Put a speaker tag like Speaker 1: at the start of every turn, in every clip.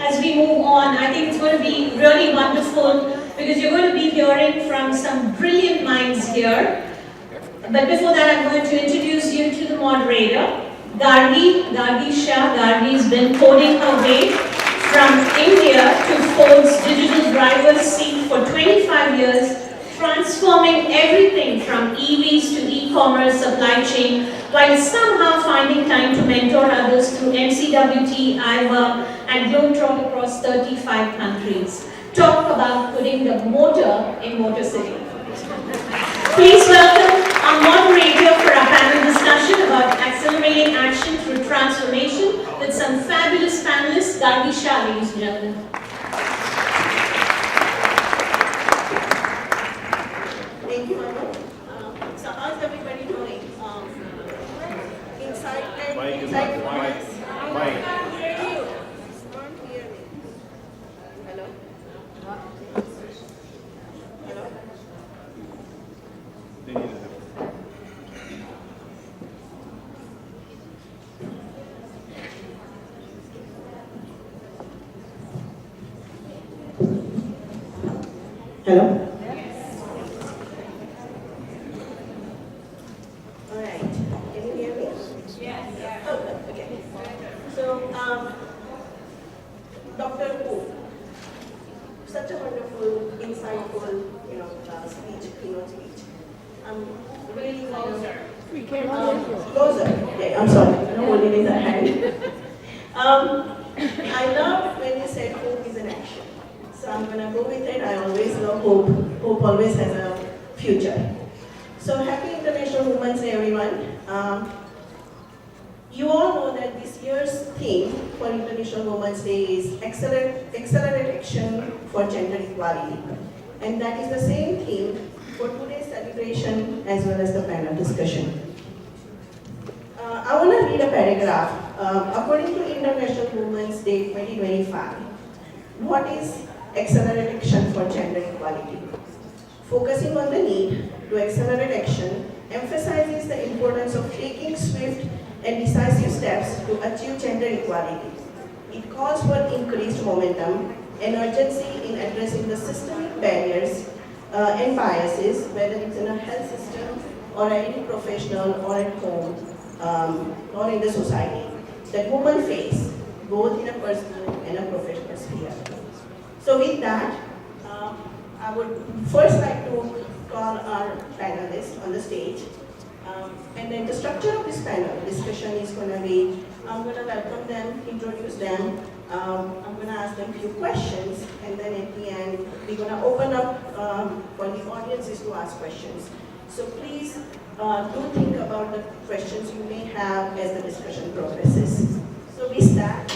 Speaker 1: as we move on. I think it's going to be really wonderful because you're going to be hearing from some brilliant minds here. But before that, I'm going to introduce you to the moderator, Gargi Shah. Gargi's been coding her way from India to Ford's digital driver's seat for 25 years, transforming everything from EVs to e-commerce supply chain, while somehow finding time to mentor others through MCWT, AIWA, and globetrot across 35 countries. Talk about putting the motor in Motor City. Please welcome our moderator for our panel discussion about accelerating action through transformation with some fabulous panelists, Gargi Shah, ladies and gentlemen.
Speaker 2: Thank you, Manu. So how's everybody doing? Inside Hello? Yes. All right. Can you hear me? Yes. Oh, good. Okay. So, Dr. Wu, such a wonderful, insightful, speech, keynote speech. I'm really closer. Closer. Okay, I'm sorry. I don't want to raise that hand. I love when you said hope is an action. So I'm going to go with it. I always love hope. Hope always has a future. So happy International Women's Day, everyone. You all know that this year's theme for International Women's Day is Accelerate Action for Gender Equality. And that is the same theme for today's celebration as well as the panel discussion. I want to read a paragraph. According to International Women's Day 2025, what is Accelerate Action for Gender Equality? Focusing on the need to accelerate action emphasizes the importance of taking swift and decisive steps to achieve gender equality. It calls for increased momentum and urgency in addressing the systemic barriers and biases, whether it's in a health system or any professional or at home or in the society, that women face, both in a personal and a professional sphere. So with that, I would first like to call our panelists on the stage. And then the structure of this panel discussion is going to be, I'm going to welcome them, introduce them, I'm going to ask them a few questions, and then at the end, we're going to open up for the audiences to ask questions. So please do think about the questions you may have as the discussion progresses. So with that,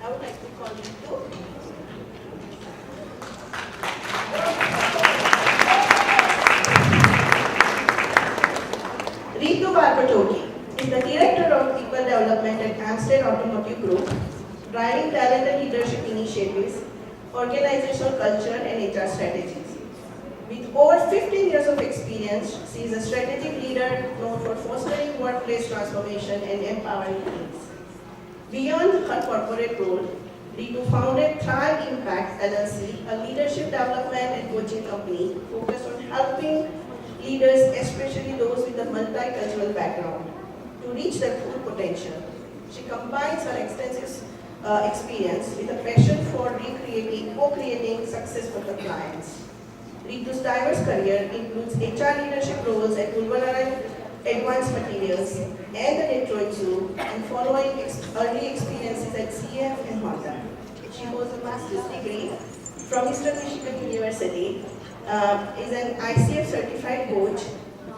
Speaker 2: I would like to call Ritu. Ritu Barkotoky is the Director of People Development at Amcee Automotive Group, driving talent and leadership initiatives, organizational culture, and HR strategies. With over 15 years of experience, she is a strategic leader known for fostering workplace transformation and empowering teams. Beyond her corporate role, Ritu founded Thrive Impact LLC, a leadership development and coaching company focused on helping leaders, especially those with a multicultural background, to reach their full potential. She combines her extensive experience with a passion for co-creating success for the clients. Ritu's diverse career includes HR leadership roles at Gopalakrishnan Advanced Materials and the Detroit Zoo, and following early experiences at CF and Honda. She holds a master's degree from Eastern Michigan University, is an ICF certified coach,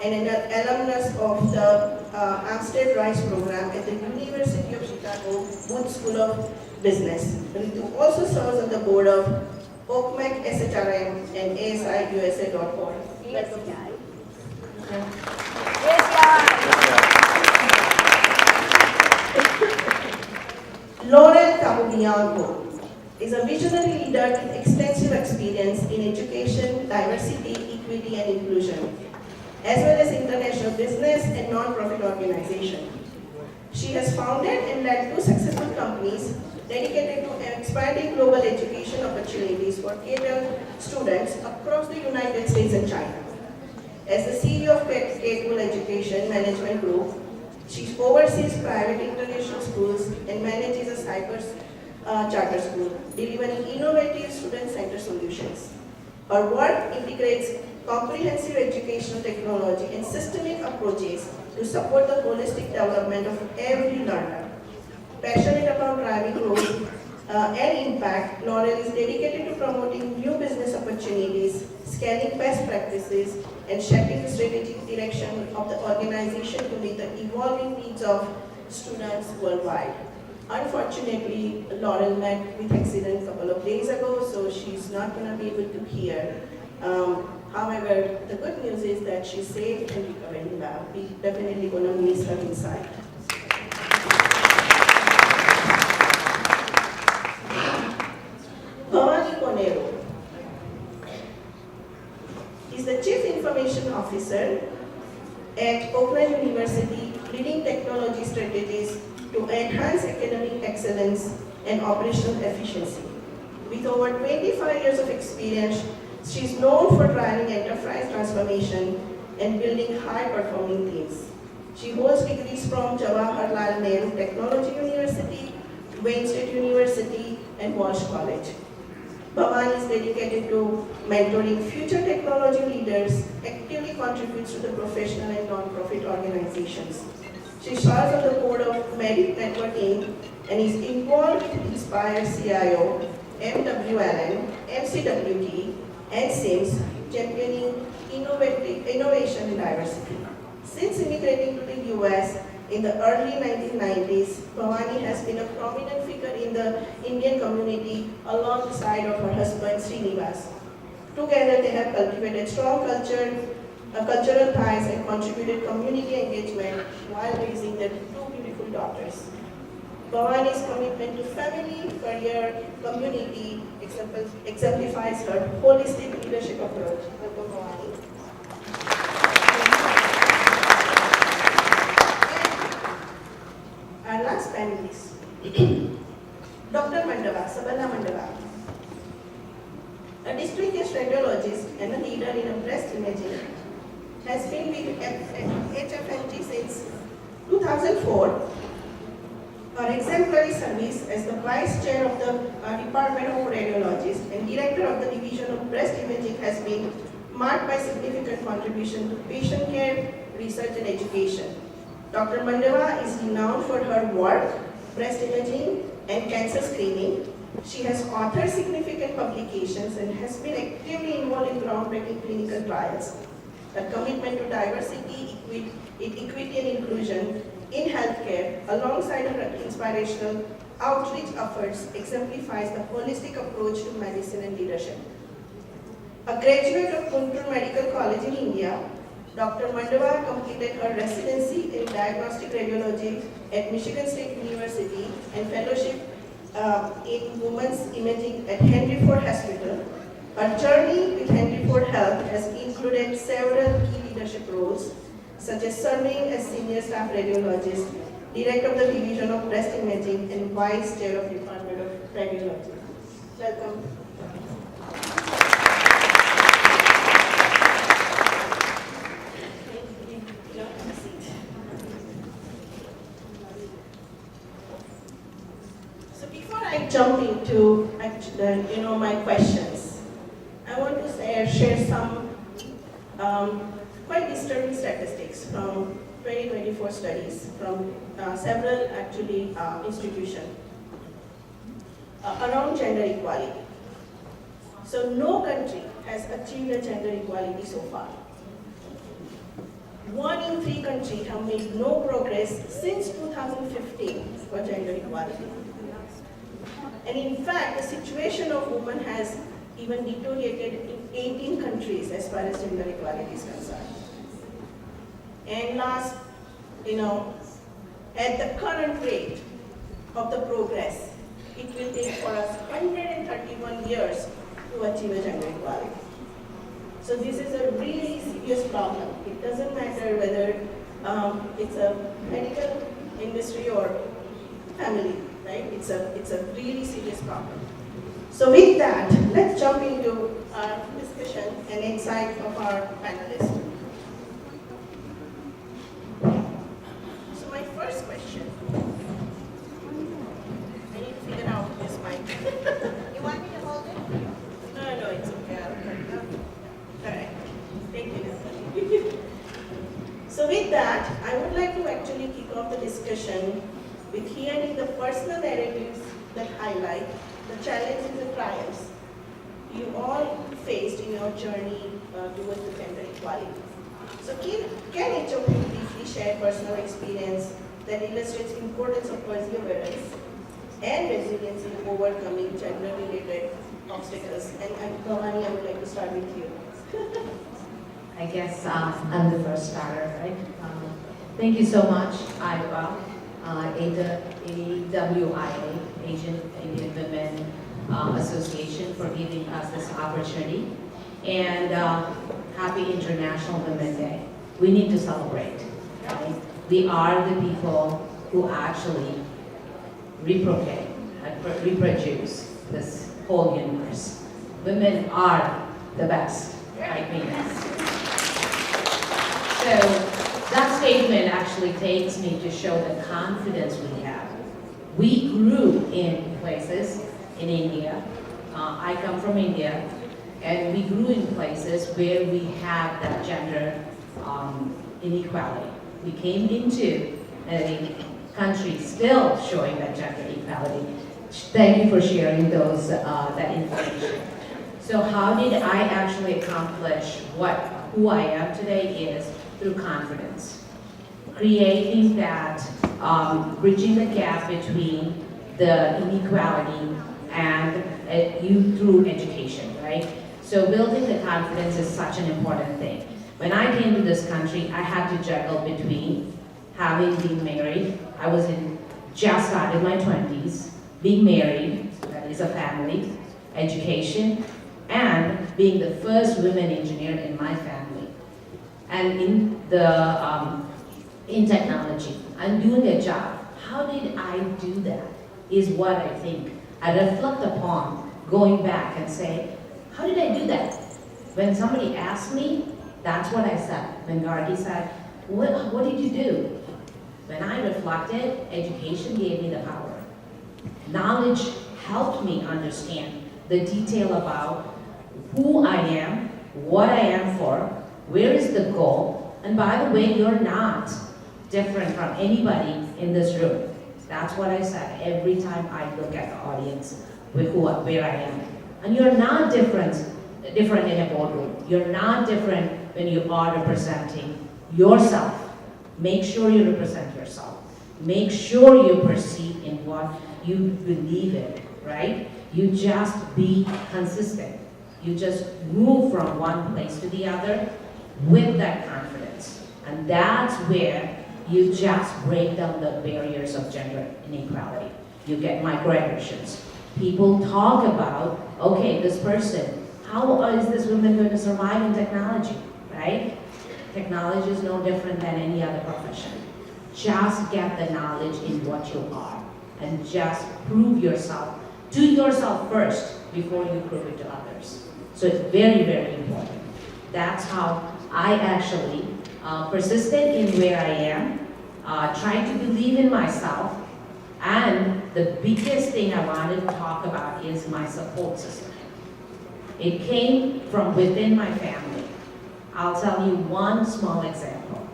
Speaker 2: and an alumnus of the Amsted Rice program at the University of Chicago Booth School of Business. Ritu also serves on the board of OCMEC SHRM and ASIUSA.org. Laurel Capobianco is a visionary leader with extensive experience in education, diversity, equity, and inclusion. as well as international business and non-profit organizations. She has founded and led 2 successful companies dedicated to expanding global education opportunities for K-12 students across the United States and China. As the CEO of K-12 Education Management Group, she oversees private international schools and manages a cyber charter school, delivering innovative student-centered solutions. Her work integrates comprehensive educational technology and systemic approaches to support the holistic development of every learner. Passionate about driving growth and impact, Laurel is dedicated to promoting new business opportunities, scaling best practices, and shaping the strategic direction of the organization to meet the evolving needs of students worldwide. Unfortunately, Laurel met with accident a couple of days ago, so she's not going to be able to hear. However, the good news is that she's safe and recovering well. We definitely going to miss her inside. Bhavani Koneru is the Chief Information Officer at Oakland University, leading technology strategies to enhance academic excellence and operational efficiency. With over 25 years of experience, she is known for driving enterprise transformation and building high-performing teams. She holds degrees from Jawaharlal Nehru Technology University, Wayne State University, and Walsh College. Bhavani is dedicated to mentoring future technology leaders, actively contributes to the professional and non-profit organizations. She serves on the board of Merit Networking and is involved with Inspire CIO, MWLN, MCWT, and SIMS, championing innovation and diversity. Since immigrating to the US in the early 1990s, Bhavani has been a prominent figure in the Indian community alongside of her husband Srinivas. Together they have cultivated strong cultural ties and contributed community engagement while raising their 2 beautiful daughters. Bhavani's commitment to family, career, community exemplifies her holistic leadership approach. Welcome, Bhavani. And our last panelist, Dr. Mandava, Sabala Mandava, a distinguished radiologist and a leader in breast imaging, has been with HFMG since 2004. Her exemplary service as the Vice Chair of the Department of Radiology and Director of the Division of Breast Imaging has been marked by significant contribution to patient care, research and education. Dr. Mandava is renowned for her work, breast imaging and cancer screening. She has authored significant publications and has been actively involved in groundbreaking clinical trials. Her commitment to diversity, equity and inclusion in healthcare, alongside her inspirational outreach efforts, exemplifies the holistic approach to medicine and leadership. A graduate of Koneru Medical College in India, Dr. Mandava completed her residency in diagnostic radiology at Michigan State University and fellowship in women's imaging at Henry Ford Hospital. Her journey with Henry Ford Health has included several key leadership roles, such as serving as Senior Staff Radiologist, Director of the Division of Breast Imaging, and Vice Chair of Department of Radiology. Welcome. So before I jump into my questions, I want to share some quite disturbing statistics from 2024 studies from several institutions around gender equality. So no country has achieved a gender equality so far. 1 in 3 countries have made no progress since 2015 for gender equality. And in fact, the situation of women has even deteriorated in 18 countries as far as gender equality is concerned. And last, at the current rate of the progress, it will take for us 131 years to achieve a gender equality. So this is a really serious problem. It doesn't matter whether it's a medical industry or family, right? It's a really serious problem. So with that, let's jump into our discussion and insight of our panelists. So my first question, I need to figure out this mic.
Speaker 3: You want me to hold it?
Speaker 2: No, it's okay. All right. Thank you. So with that, I would like to actually kick off the discussion with hearing the personal narratives that highlight the challenges and triumphs you all faced in your journey towards the gender equality. So can each of you briefly share personal experience that illustrates the importance of perseverance and resilience in overcoming gender-related obstacles? And Bhavani, I would like to start with you.
Speaker 4: I guess I'm the first starter, right? Thank you so much, AIWA, AWIA, Asian Indian Women Association, for giving us this opportunity. And happy International Women's Day. We need to celebrate, right? We are the people who actually reproduce this whole universe. Women are the best, right? So that statement actually takes me to show the confidence we have. We grew in places in India. I come from India, and we grew in places where we have that gender inequality. We came into a country still showing that gender equality. Thank you for sharing those that information. So how did I actually accomplish who I am today is through confidence. Creating that, bridging the gap between the inequality and you through education, right? So building the confidence is such an important thing. When I came to this country, I had to juggle between having been married, I was just started my 20s, being married, that is a family, education, and being the first women engineer in my family. And in technology, I'm doing a job. How did I do that is what I think. I reflect upon going back and say, how did I do that? When somebody asked me, that's what I said. When Gargi said, what did you do? When I reflected, education gave me the power. Knowledge helped me understand the detail about who I am, what I am for, where is the goal, and by the way, you're not different from anybody in this room. That's what I said every time I look at the audience with where I am. And you're not different in a boardroom. You're not different when you are representing yourself. Make sure you represent yourself. Make sure you proceed in what you believe in, right? You just be consistent. You just move from one place to the other with that confidence. And that's where you just break down the barriers of gender inequality. You get microaggressions. People talk about, okay, this person, how is this woman going to survive in technology, right? Technology is no different than any other profession. Just get the knowledge in what you are and just prove yourself to yourself first before you prove it to others. So it's very, very important. That's how I actually persisted in where I am, trying to believe in myself, and the biggest thing I wanted to talk about is my support system. It came from within my family. I'll tell you one small example.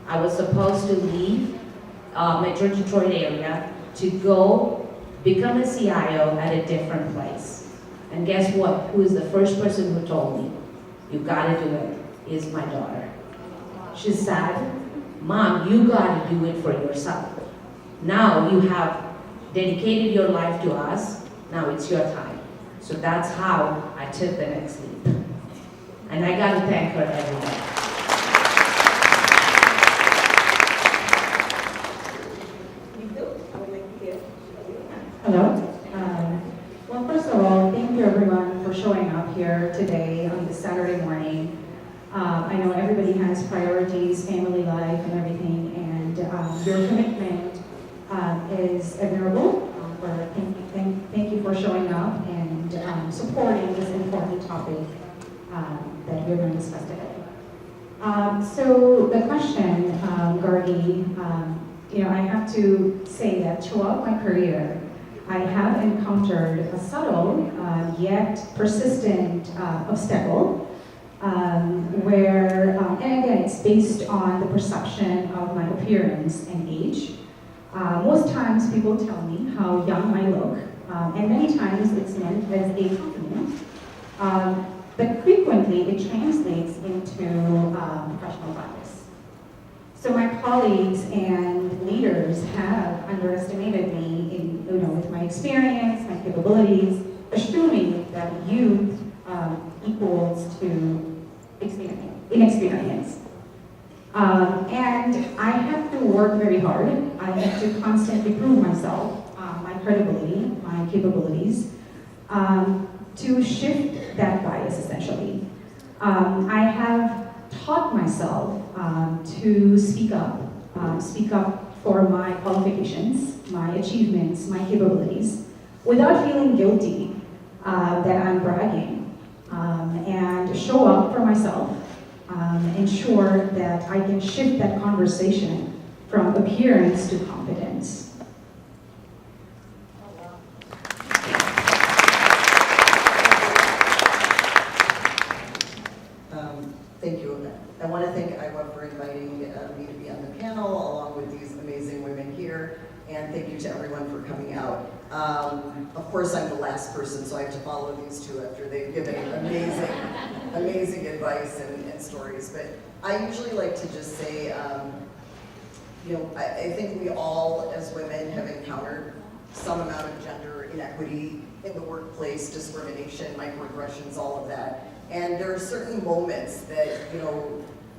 Speaker 4: I was supposed to leave Metro Detroit area to go become a CIO at a different place. And guess what? Who is the first person who told me, you gotta do it, is my daughter. She said, Mom, you gotta do it for yourself. Now you have dedicated your life to us, now it's your time. So that's how I took the next leap. And I gotta thank her every day.
Speaker 5: Hello. Well, first of all, thank you everyone for showing up here here today on this Saturday morning. I know everybody has priorities, family life and everything, and your commitment is admirable. Thank you for showing up and supporting this important topic that we're going to discuss today. So the question, Gargi, I have to say that throughout my career, I have encountered a subtle yet persistent obstacle where, and again, it's based on the perception of my appearance and age. Most times people tell me how young I look, and many times it's meant as a compliment. But frequently it translates into professional bias. So my colleagues and leaders have underestimated me in, with my experience, my capabilities, assuming that youth equals to inexperience. And I have to work very hard. I have to constantly prove myself, my credibility, my capabilities, to shift that bias, essentially. I have taught myself to speak up for my qualifications, my achievements, my capabilities, without feeling guilty that I'm bragging, and show up for myself, ensure that I can shift that conversation from appearance to competence.
Speaker 6: Thank you. I want to thank AIWA for inviting me to be on the panel along with these amazing women here, and thank you to everyone for coming out. Of course, I'm the last person, so I have to follow these two after they've given amazing advice and stories. But I usually like to just say, I think we all as women have encountered some amount of gender inequity in the workplace, discrimination, microaggressions, all of that. And there are certain moments that,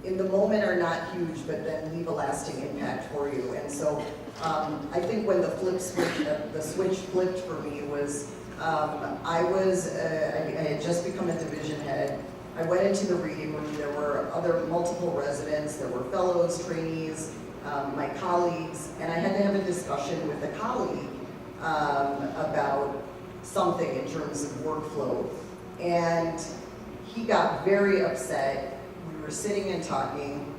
Speaker 6: in the moment are not huge, but then leave a lasting impact for you. And so I think when the switch flipped for me was, I had just become a division head. I went into the reading room. There were multiple residents, there were fellows, trainees, my colleagues, and I had to have a discussion with a colleague about something in terms of workflow. And he got very upset. We were sitting and talking,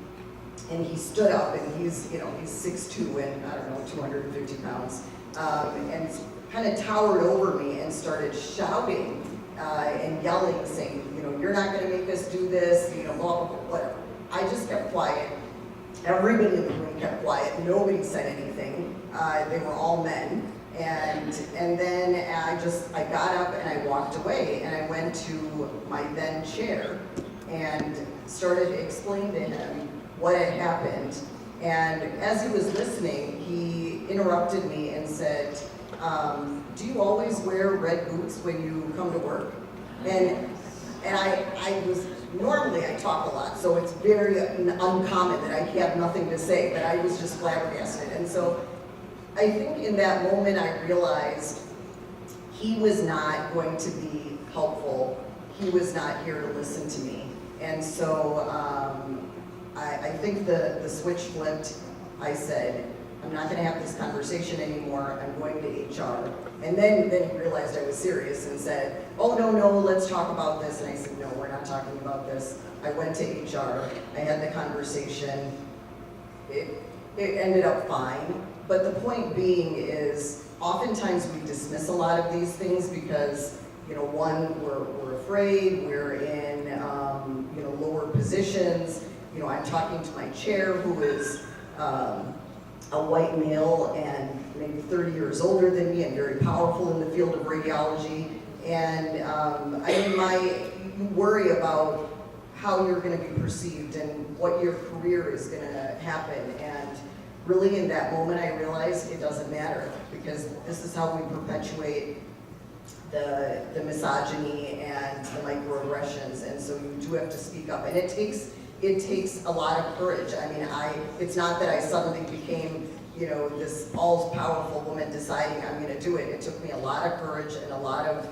Speaker 6: and he stood up, and he's 6'2" and I don't know, 250 pounds, and kind of towered over me and started shouting and yelling, saying, you're not going to make us do this, blah, blah, blah, whatever. I just kept quiet. Everybody in the room kept quiet. Nobody said anything. They were all men. And then I got up and I walked away, and I went to my then chair and started to explain to him what had happened. And as he was listening, he interrupted me and said, do you always wear red boots when you come to work? And normally I talk a lot, so it's very uncommon that I have nothing to say, but I was just flabbergasted. And so I think in that moment I realized he was not going to be helpful. He was not here to listen to me. And so I think the switch flipped. I said, I'm not going to have this conversation anymore. I'm going to HR. And then he realized I was serious and said, oh, no, let's talk about this. And I said, no, we're not talking about this. I went to HR. I had the conversation. It ended up fine. But the point being is, oftentimes we dismiss a lot of these things because, one, we're afraid, we're in, lower positions. I'm talking to my chair, who is a white male and maybe 30 years older than me and very powerful in the field of radiology. And you worry about how you're going to be perceived and what your career is going to happen. And really in that moment I realized it doesn't matter, because this is how we perpetuate the misogyny and the microaggressions. And so you do have to speak up. And it takes a lot of courage. I mean, it's not that I suddenly became, this all-powerful woman deciding I'm going to do it. It took me a lot of courage and a lot of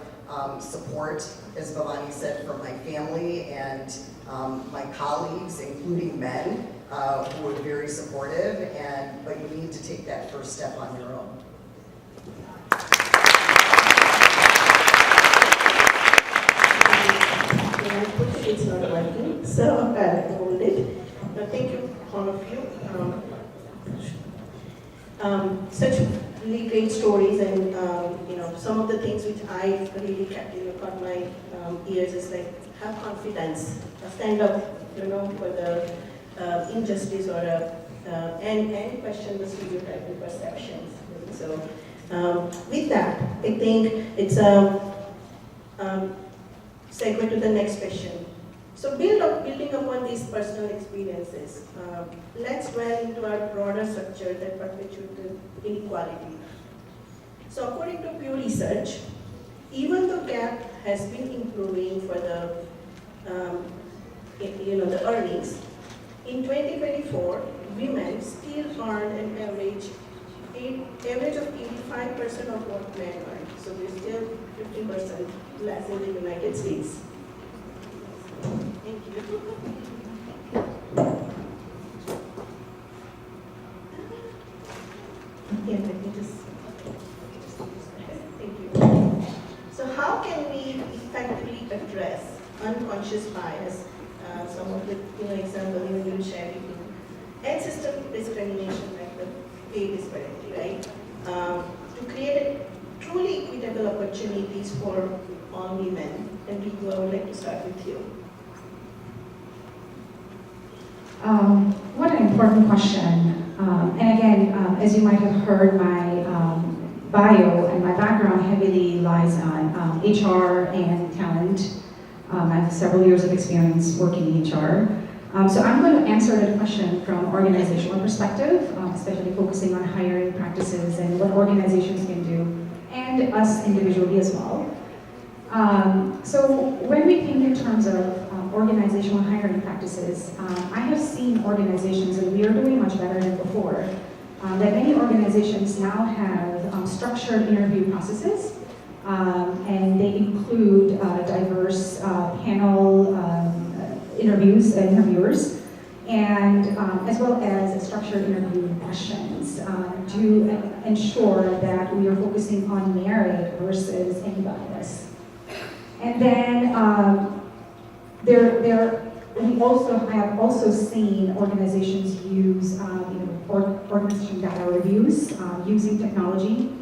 Speaker 6: support, as Bhavani said, from my family and my colleagues, including men, who were very supportive, but you need to take that first step on your own.
Speaker 2: It's not working, so I'll hold it. Thank you, all of you. Such really great stories, and some of the things which I really kept on my ears is like, have confidence, stand up, for the injustice or and question the stereotype and perceptions. So with that, I think it's a segue to the next question. So building upon these personal experiences, let's dwell into our broader structure that perpetuates the inequality. So according to Pew Research, even though gap has been improving for the the earnings, in 2024, women still earn an average of 85% of what men earn. So we're still 50% less in the United States. Thank you. Yeah, let me just. Thank you. So how can we effectively address unconscious bias? Some of the examples you shared, and system discrimination like the pay disparity, right? To create truly equitable opportunities for all women. And Ritu, I would like to start with you.
Speaker 5: What an important question. And again, as you might have heard, my bio and my background heavily lies on HR and talent. I have several years of experience working in HR. So I'm going to answer the question from an organizational perspective, especially focusing on hiring practices and what organizations can do, and us individually as well. So when we think in terms of organizational hiring practices, I have seen organizations, and we are doing much better than before, that many organizations now have structured interview processes, and they include diverse panel interviews and interviewers, and as well as structured interview questions to ensure that we are focusing on merit versus any bias. And then we have also seen organizations use organization data reviews using technology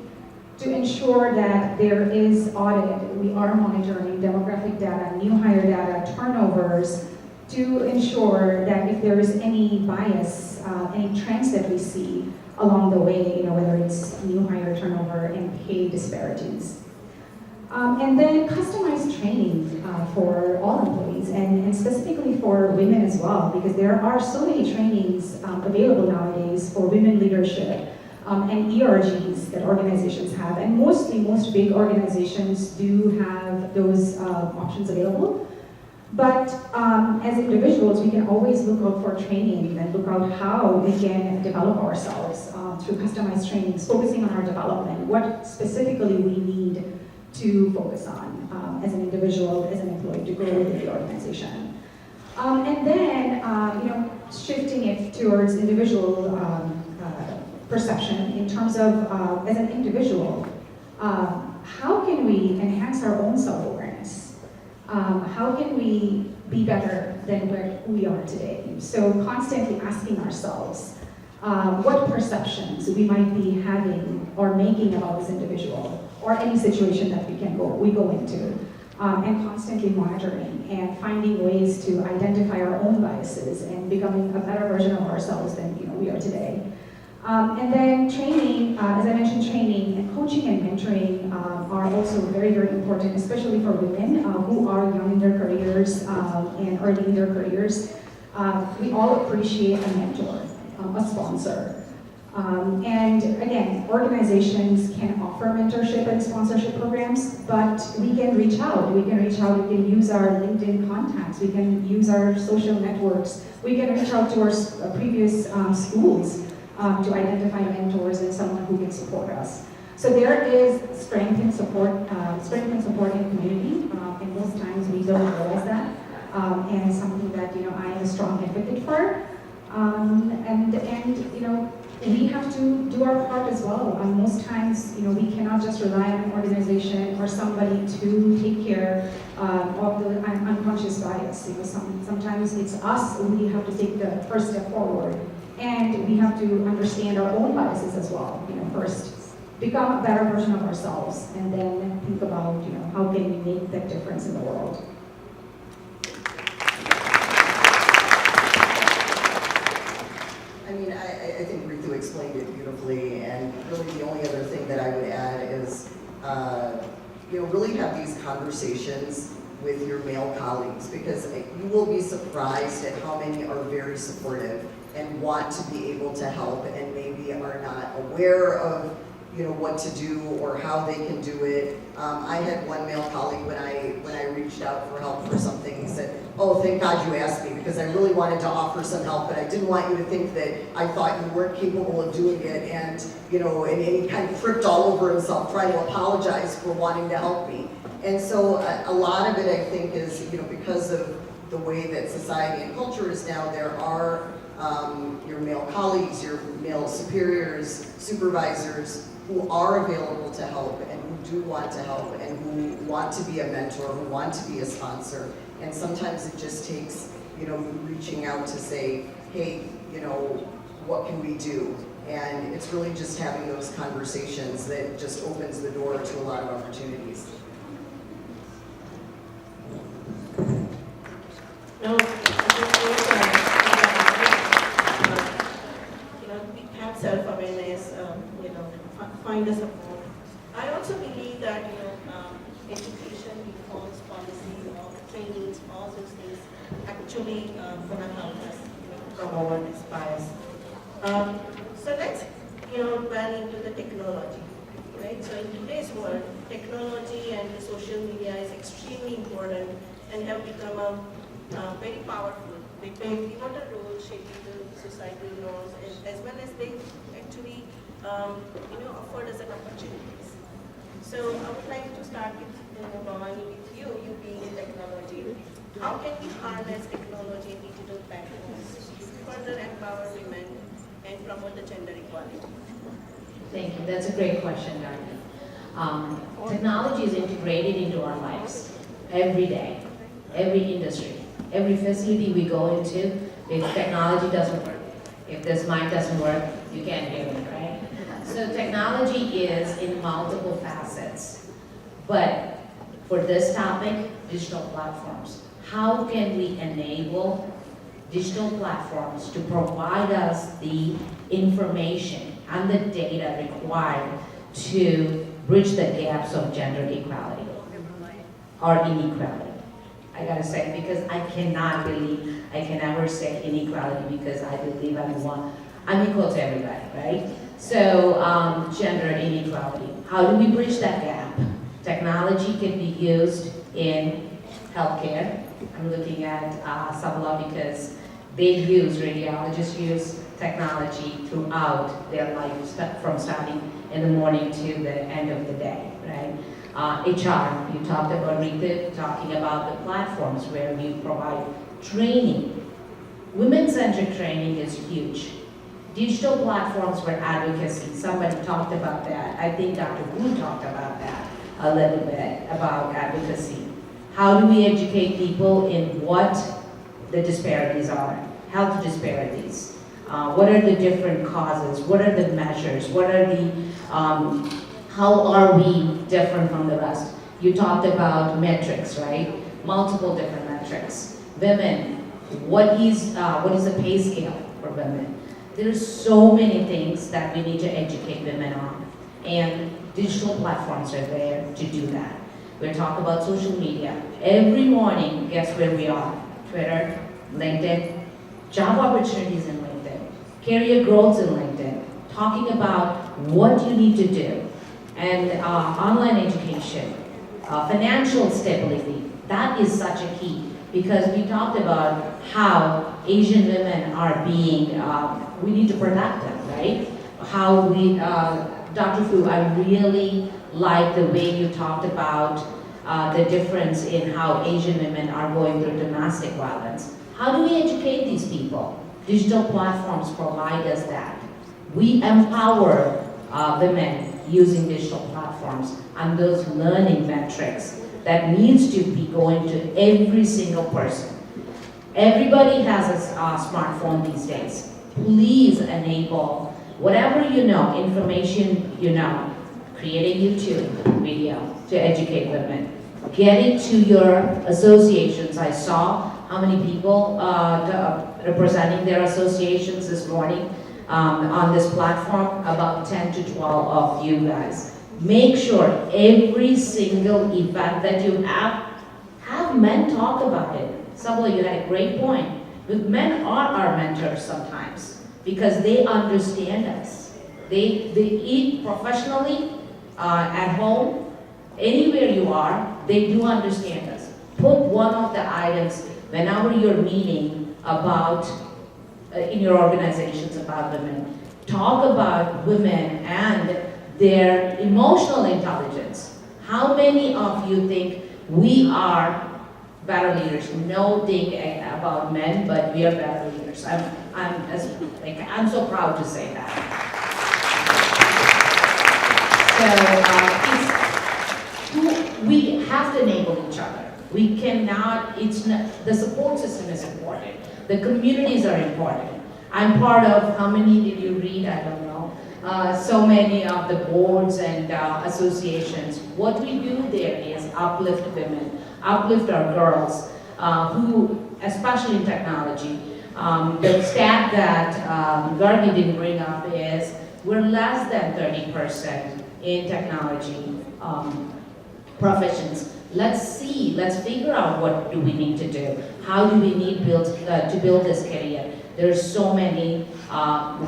Speaker 5: to ensure that there is audit. We are monitoring demographic data, new hire data, turnovers, to ensure that if there is any bias, any trends that we see along the way, whether it's new hire turnover and pay disparities. And then customized training for all employees, and specifically for women as well, because there are so many trainings available nowadays for women leadership and ERGs that organizations have, and most big organizations do have those options available. But as individuals, we can always look out for training and look out how we can develop ourselves through customized trainings, focusing on our development, what specifically we need to focus on as an individual, as an employee, to grow within the organization. And then, shifting it towards individual perception in terms of, as an individual, how can we enhance our own self-awareness? How can we be better than where we are today? So constantly asking ourselves what perceptions we might be having or making about this individual, or any situation that we go into, and constantly monitoring and finding ways to identify our own biases and becoming a better version of ourselves than we are today. And then training, as I mentioned, training and coaching and mentoring are also very, very important, especially for women who are young in their careers and early in their careers. We all appreciate a mentor, a sponsor. And again, organizations can offer mentorship and sponsorship programs, but we can reach out. We can use our LinkedIn contacts. We can use our social networks. We can reach out to our previous schools to identify mentors and someone who can support us. So there is strength and support in community, and most times we don't realize that, and it's something that I am a strong advocate for. And we have to do our part as well. Most times, we cannot just rely on an organization or somebody to take care of the unconscious bias. Sometimes it's us, we have to take the first step forward. And we have to understand our own biases as well. First, become a better version of ourselves, and then think about, how can we make that difference in the world.
Speaker 6: I mean, I think Ritu explained it beautifully, and really the only other thing that I would add is, really have these conversations with your male colleagues, because you will be surprised at how many are very supportive and want to be able to help, and maybe are not aware of what to do or how they can do it. I had one male colleague when I reached out for help for something, he said, "Oh, thank God you asked me, because I really wanted to offer some help, but I didn't want you to think that I thought you weren't capable of doing it," and and he kind of tripped all over himself trying to apologize for wanting to help me. And so a lot of it, I think, is because of the way that society and culture is now, there are your male colleagues, your male superiors, supervisors, who are available to help and who do want to help and who want to be a mentor, who want to be a sponsor. And sometimes it just takes, reaching out to say, hey, what can we do? And it's really just having those conversations that just opens the door to a lot of opportunities.
Speaker 2: No, have self-awareness, find the support. I also believe that, education, reforms, policy, or trainings, all those things actually going to help us come over this bias. So let's, delve into the technology, right? So in today's world, technology and the social media is extremely important and have become very powerful. They play a pivotal role shaping the societal norms, as well as they actually, afford us an opportunities. So I would like to start with, Bhavani, with you being in technology. How can we harness technology and digital platforms to further empower women and promote the gender equality?
Speaker 4: Thank you. That's a great question, Gargi. Technology is integrated into our lives every day, every industry, every facility we go into. If technology doesn't work, if this mic doesn't work, you can't hear me, right? So technology is in multiple facets. But for this topic, digital platforms, how can we enable digital platforms to provide us the information and the data required to bridge the gaps of gender equality or inequality? I gotta say, because I cannot believe I can ever say inequality, because I believe I'm equal to everybody, right? So gender inequality, how do we bridge that gap? Technology can be used in healthcare. I'm looking at Sabala, because radiologists use technology throughout their life, from starting in the morning to the end of the day, right? HR, you talked about Ritu, talking about the platforms where we provide training. Women-centric training is huge. Digital platforms for advocacy, somebody talked about that. I think Dr. Wu talked about that a little bit, about advocacy. How do we educate people in what the disparities are, health disparities? What are the different causes? What are the measures? What are the, how are we different from the rest? You talked about metrics, right? Multiple different metrics. Women, what is the pay scale for women? There's so many things that we need to educate women on. And digital platforms are there to do that. We're talking about social media. Every morning, guess where we are? Twitter, LinkedIn, job opportunities in LinkedIn, career growth in LinkedIn, talking about what you need to do, and online education, financial stability. That is such a key, because we talked about how Asian women are being, we need to protect them, right? How we, Dr. Fu, I really like the way you talked about the difference in how Asian women are going through domestic violence. How do we educate these people? Digital platforms provide us that. We empower women using digital platforms and those learning metrics that needs to be going to every single person. Everybody has a smartphone these days. Please enable whatever you know, information you know, create a YouTube video to educate women. Get it to your associations. I saw how many people representing their associations this morning on this platform, about 10 to 12 of you guys. Make sure every single event that you have men talk about it. Sabala, you had a great point. But men are our mentors sometimes because they understand us. They eat professionally, at home, anywhere you are, they do understand us. Put one of the items whenever you're meeting about, in your organizations about women. Talk about women and their emotional intelligence. How many of you think we are better leaders? No thing about men, but we are better leaders. I'm so proud to say that. So we have to enable each other. We cannot, the support system is important. The communities are important. I'm part of, how many did you read? I don't know. So many of the boards and associations. What we do there is uplift women, uplift our girls, who, especially in technology. The stat that Gargi didn't bring up is we're less than 30% in technology professions. Let's figure out what do we need to do. How do we need to build this career? There's so many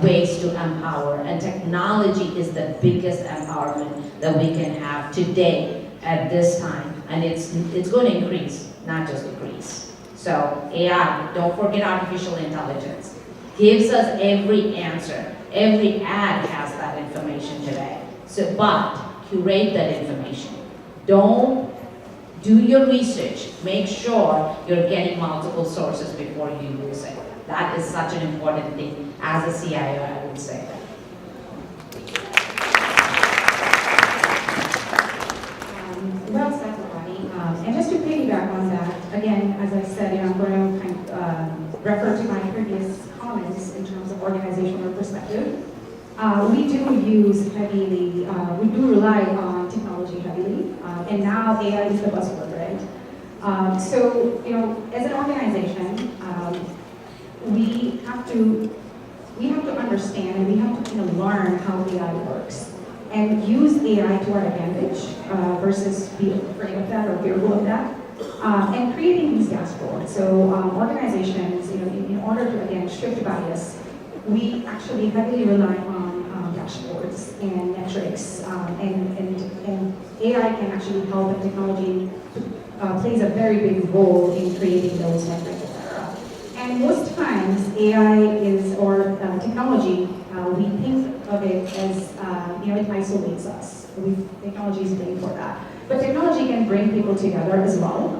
Speaker 4: ways to empower, and technology is the biggest empowerment that we can have today at this time, and it's going to increase, not just decrease. So AI, don't forget artificial intelligence, gives us every answer. Every ad has that information today. So, but curate that information. Don't do your research. Make sure you're getting multiple sources before you use it. That is such an important thing. As a CIO, I would say that.
Speaker 5: Well said, Bhavani. And just to piggyback on that, again, as I said, I'm going to kind of refer to my previous comments in terms of organizational perspective. We do use heavily, we do rely on technology heavily, and now AI is the buzzword, right? So, as an organization, we have to understand and we have to learn how AI works and use AI to our advantage versus be afraid of that or fearful of that, and creating these dashboards. So organizations, in order to again shift bias, we actually heavily rely on dashboards and metrics, and AI can actually help, and technology plays a very big role in creating those metrics, etc. And most times, AI is, or technology, we think of it as, it isolates us. Technology is made for that. But technology can bring people together as well,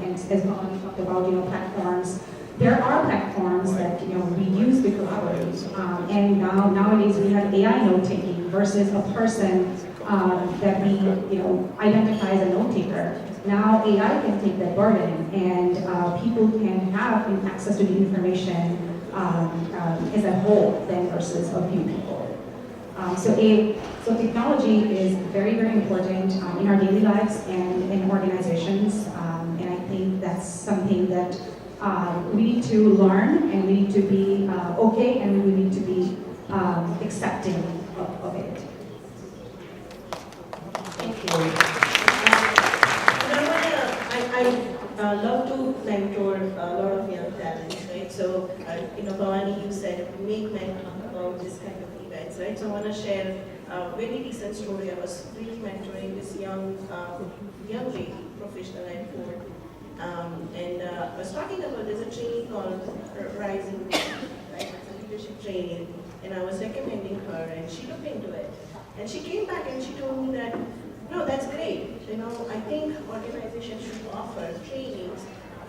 Speaker 5: and as Bhavani talked about, platforms. There are platforms that we use to collaborate, and nowadays we have AI note-taking versus a person that we identify as a note-taker. Now AI can take that burden, and people can have access to the information as a whole, then versus a few people. So technology is very, very important in our daily lives and in organizations, and I think that's something that we need to learn, and we need to be okay, and we need to be accepting of it.
Speaker 4: Thank you.
Speaker 2: I love to mentor a lot of young talents, right? So, Bhavani, you said make men talk about this kind of events, right? So I want to share a very recent story. I was really mentoring this young lady, professional at Ford. And I was talking about, there's a training called Rising, right? It's a leadership training, and I was recommending her, and she looked into it. And she came back and she told me that, no, that's great. I think organizations should offer trainings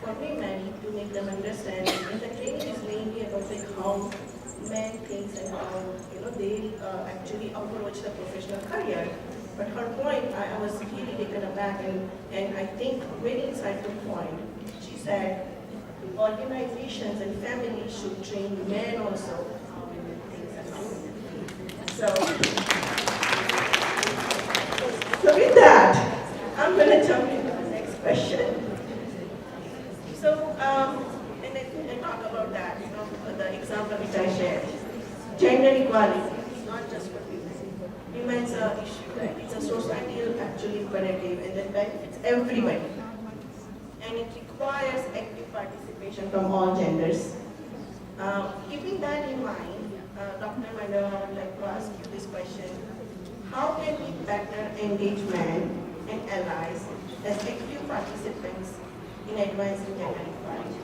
Speaker 2: for women to make them understand. And the training is mainly about how men think and how they actually approach the professional career. But her point, I was really taken aback, and I think very insightful point. She said organizations and families should train men also how women think and how women feel. So with that, I'm going to jump into the next question. So, and I talk about that, the example which I shared. Gender equality is not just for women. Women's issue, it's a societal actually imperative, and that benefits everybody. And it requires active participation from all genders. Keeping that in mind, Dr. Mandava, I would like to ask you this question. How can we better engage men and allies as active participants in advancing gender equality?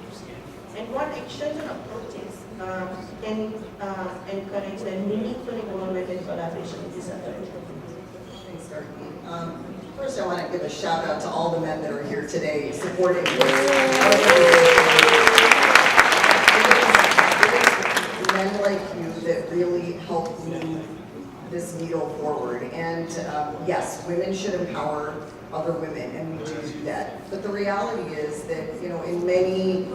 Speaker 2: And what actions and approaches can encourage their meaningful involvement and collaboration with this effort?
Speaker 6: Thanks, Gargi. First, I want to give a shout out to all the men that are here today supporting this. It is men like you that really help move this needle forward. And yes, women should empower other women, and we do that. But the reality is that, in many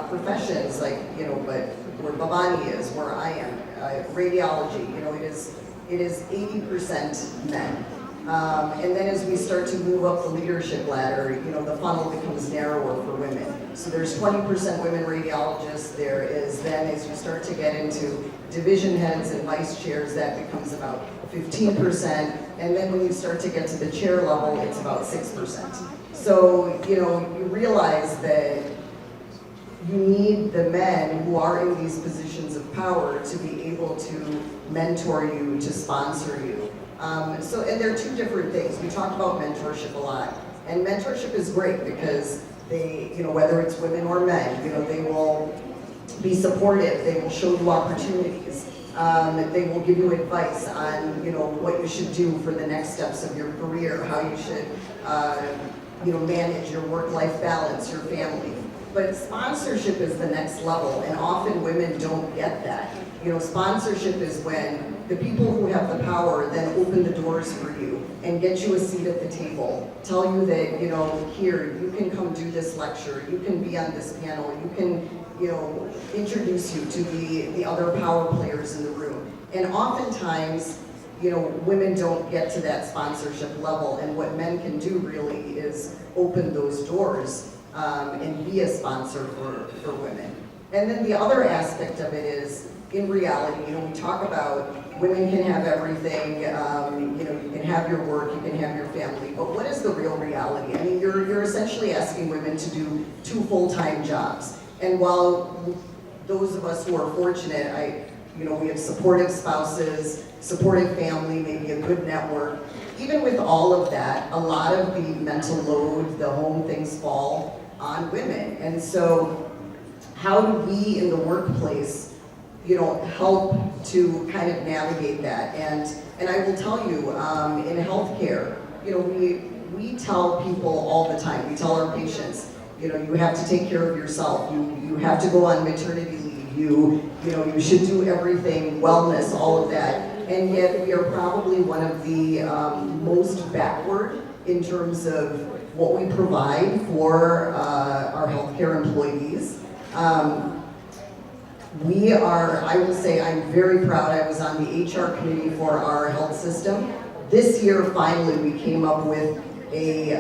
Speaker 6: professions, like, but where Bhavani is, where I am, radiology, it is 80% men. And then as we start to move up the leadership ladder, the funnel becomes narrower for women. So there's 20% women radiologists. There is then, as you start to get into division heads and vice chairs, that becomes about 15%. And then when you start to get to the chair level, it's about 6%. So, you realize that you need the men who are in these positions of power to be able to mentor you, to sponsor you. And there are two different things. We talk about mentorship a lot. And mentorship is great because they, whether it's women or men, they will be supportive, they will show you opportunities, they will give you advice on, what you should do for the next steps of your career, how you should, manage your work-life balance, your family. But sponsorship is the next level, and often women don't get that. Sponsorship is when the people who have the power then open the doors for you and get you a seat at the table, tell you that, here, you can come do this lecture, you can be on this panel, you can, introduce you to the other power players in the room. And oftentimes, women don't get to that sponsorship level, and what men can do really is open those doors and be a sponsor for women. And then the other aspect of it is, in reality, we talk about women can have everything, you can have your work, you can have your family, but what is the real reality? I mean, you're essentially asking women to do 2 full-time jobs. And while those of us who are fortunate, we have supportive spouses, supportive family, maybe a good network, even with all of that, a lot of the mental load, the home things fall on women. And so how do we in the workplace help to kind of navigate that? And I will tell you, in healthcare, we tell people all the time, we tell our patients, you have to take care of yourself, you have to go on maternity leave, you should do everything, wellness, all of that. And yet we are probably one of the most backward in terms of what we provide for our healthcare employees. We are, I will say, I'm very proud. I was on the HR committee for our health system. This year, finally, we came up with a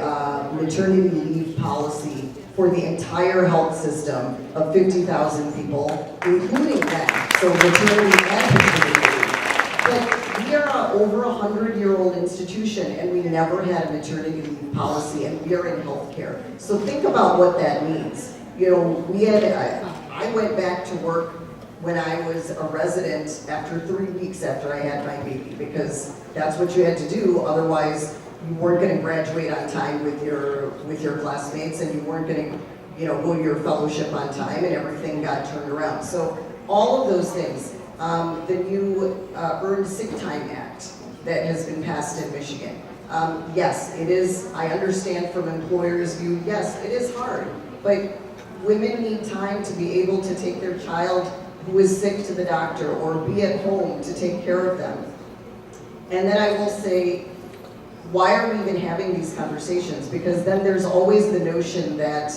Speaker 6: maternity leave policy for the entire health system of 50,000 people, including men, so maternity and paternity leave. But we are an over 100-year-old institution, and we never had a maternity leave policy, and we are in healthcare. So think about what that means. I went back to work when I was a resident after 3 weeks after I had my baby, because that's what you had to do. Otherwise, you weren't going to graduate on time with your classmates, and you weren't going to, go to your fellowship on time, and everything got turned around. So all of those things, the new Earned Sick Time Act, that has been passed in Michigan. Yes, it is, I understand from employers' view, yes, it is hard, but women need time to be able to take their child who is sick to the doctor or be at home to take care of them. And then I will say, why are we even having these conversations? Because then there's always the notion that,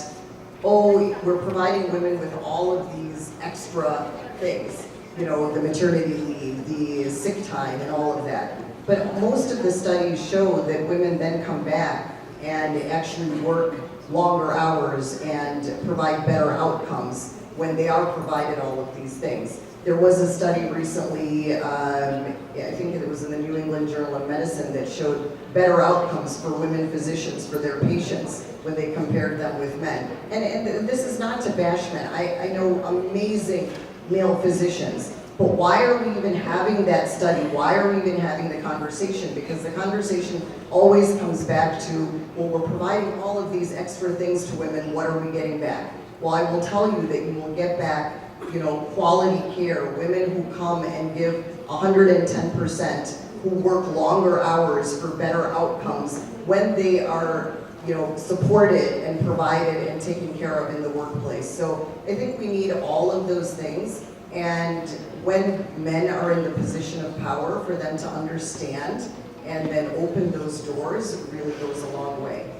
Speaker 6: oh, we're providing women with all of these extra things, you know, the maternity leave, the sick time, and all of that. But most of the studies show that women then come back and actually work longer hours and provide better outcomes when they are provided all of these things. There was a study recently, I think it was in the New England Journal of Medicine, that showed better outcomes for women physicians, for their patients, when they compared them with men. And this is not to bash men. I know amazing male physicians, but why are we even having that study? Why are we even having the conversation? Because the conversation always comes back to, well, we're providing all of these extra things to women, what are we getting back? Well, I will tell you that you will get back, you know, quality care, women who come and give 110%, who work longer hours for better outcomes when they are, you know, supported and provided and taken care of in the workplace. So I think we need all of those things, and when men are in the position of power, for them to understand and then open those doors really goes a long way.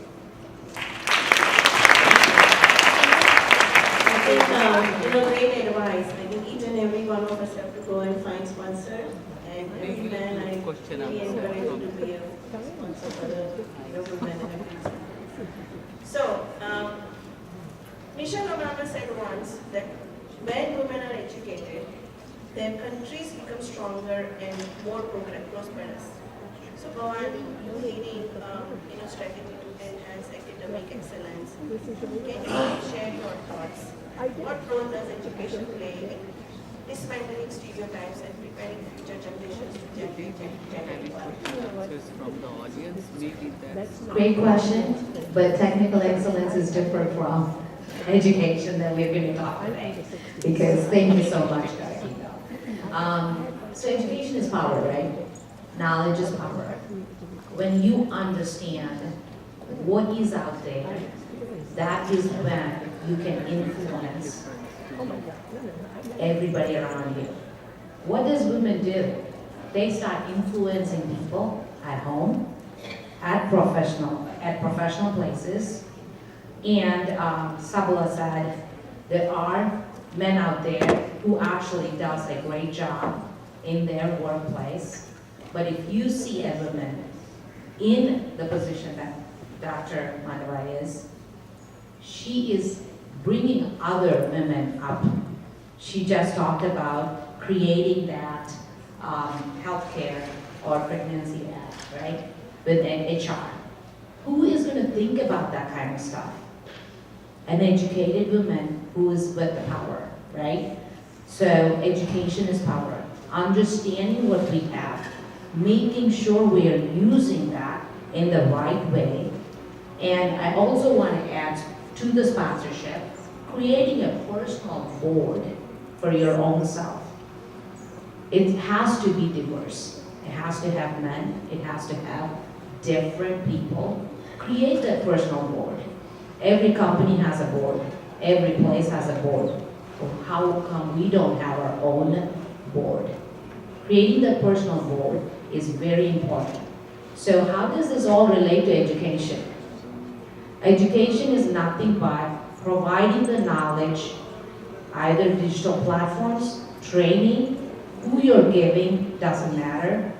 Speaker 2: I think, great advice. I think each and every one of us have to go and find sponsor, and every man I really encourage you to be a sponsor for the women and everything. So, Michelle Obama said once that when women are educated, their countries become stronger and more prosperous. So, Bhavani, you leading strategy to enhance academic excellence. Can you share your thoughts? What role does education play in dismantling stereotypes and preparing future generations to gender equality?
Speaker 7: From the audience, maybe that's
Speaker 4: Great question, but technical excellence is different from education that we're going to talk today. Because thank you so much, Gargi. So education is power, right? Knowledge is power. When you understand what is out there, that is when you can influence everybody around you. What does women do? They start influencing people at home, at professional places, and Sabala said there are men out there who actually does a great job in their workplace. But if you see a woman in the position that Dr. Mandava is, she is bringing other women up. She just talked about creating that healthcare or pregnancy act, right, with HR. Who is going to think about that kind of stuff? An educated woman who is with the power, right? So education is power. Understanding what we have, making sure we are using that in the right way. And I also want to add to the sponsorship, creating a personal board for your own self. It has to be diverse. It has to have men. It has to have different people. Create that personal board. Every company has a board. Every place has a board. Well, how come we don't have our own board? Creating that personal board is very important. So how does this all relate to education? Education is nothing but providing the knowledge, either digital platforms, training, who you're giving, doesn't matter.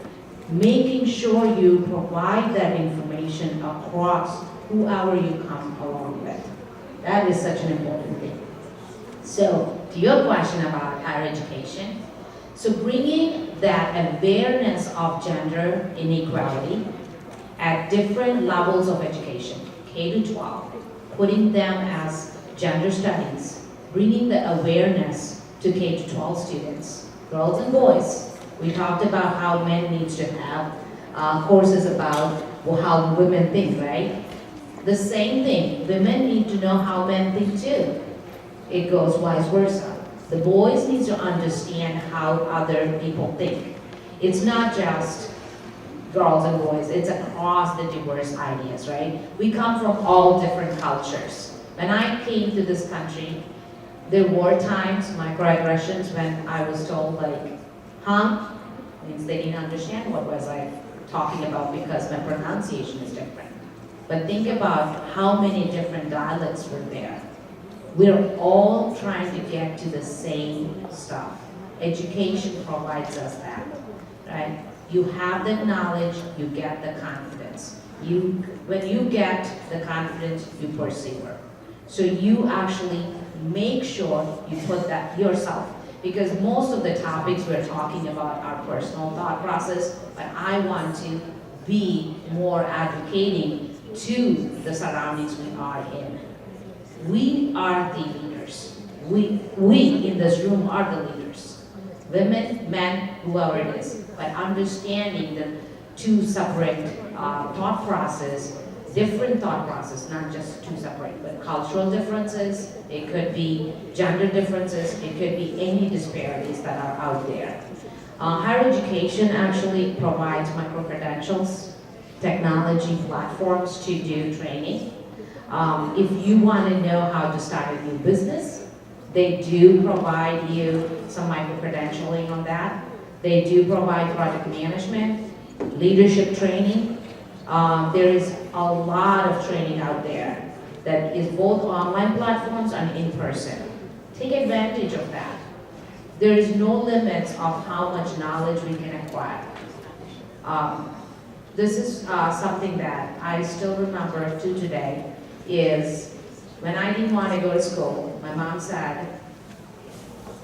Speaker 4: Making sure you provide that information across whoever you come along with. That is such an important thing. So, to your question about higher education, so bringing that awareness of gender inequality at different levels of education, K to 12, putting them as gender studies, bringing the awareness to K to 12 students, girls and boys. We talked about how men need to have courses about how women think, right? The same thing, women need to know how men think too. It goes vice versa. The boys need to understand how other people think. It's not just girls and boys, it's across the diverse ideas, right? We come from all different cultures. When I came to this country, there were times, microaggressions, when I was told like, huh? Means they didn't understand what was I talking about because my pronunciation is different. But think about how many different dialects were there. We're all trying to get to the same stuff. Education provides us that, right? You have the knowledge, you get the confidence. When you get the confidence, you persevere. So you actually make sure you put that yourself. Because most of the topics we're talking about are personal thought process, but I want to be more advocating to the surroundings we are in. We are the leaders. We in this room are the leaders. Women, men, whoever it is. But understanding the two separate thought process, different thought process, not just two separate, but cultural differences, it could be gender differences, it could be any disparities that are out there. Higher education actually provides micro-credentials, technology platforms to do training. If you want to know how to start a new business, they do provide you some micro-credentialing on that. They do provide project management, leadership training. There is a lot of training out there that is both online platforms and in person. Take advantage of that. There is no limits of how much knowledge we can acquire. This is something that I still remember to today, is when I didn't want to go to school, my mom said,